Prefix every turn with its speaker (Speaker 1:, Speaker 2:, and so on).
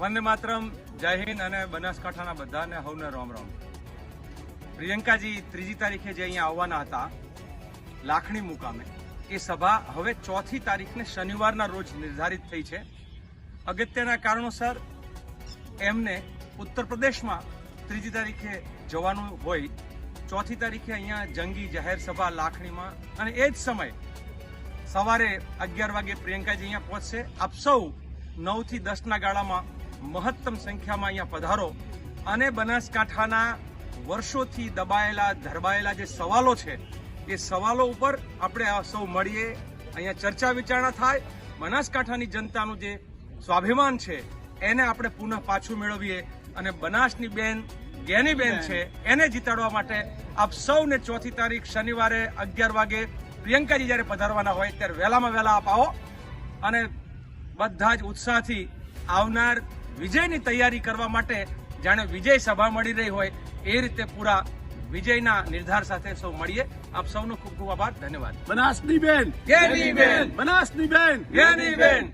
Speaker 1: વંદે માતરમ, જય હિન્દ અને બનાસકાંઠાના બધાને હવને રામ રામ. પ્રિયંકાજી 3જી તારીખે જે અહીંયા આવવાના હતા લાખણી મુકામે, એ સભા હવે 4થી તારીખને શનિવારના રોજ નિર્ધારિત થઈ છે. અગત્યના કારણોસર એમને ઉત્તર પ્રદેશમાં 3જી તારીખે જવાનું હોય, 4થી તારીખે અહીંયા જંગી જાહેર સભા લાખણીમાં, અને એ જ સમય સવારે 11 વાગે પ્રિયંકાજી અહીંયા પહોંચશે. આપ સૌ 9 થી 10ના ગાળામાં મહત્તમ સંખ્યામાં અહીંયા પધારો અને બનાસકાંઠાના વર્ષોથી દબાયેલા ધરબાયેલા જે સવાલો છે એ સવાલો ઉપર આપણે સૌ મળીએ, અહીંયા ચર્ચા વિચારણા થાય. બનાસકાંઠાની જનતાનું જે સ્વાભિમાન છે એને આપણે પુનઃ પાછું મેળવીએ અને બનાસની બેન જ્ઞાની બેન છે એને જીતાડવા માટે આપ સૌને 4થી તારીખ શનિવારે 11 વાગે પ્રિયંકાજી જ્યારે પધારવાના હોય ત્યારે વહેલામાં વહેલા આપ આવો અને બધા જ ઉત્સાહથી આવનાર વિજયની તૈયારી કરવા માટે જાણે વિજય સભા મળી રહી હોય એ રીતે પૂરા વિજયના નિર્ધાર સાથે સૌ મળીએ. આપ સૌનો ખૂબ ખૂબ આભાર, ધન્યવાદ.
Speaker 2: બનાસની બેન,
Speaker 1: જ્ઞાની બેન,
Speaker 2: બનાસની બેન,
Speaker 1: જ્ઞાની બેન.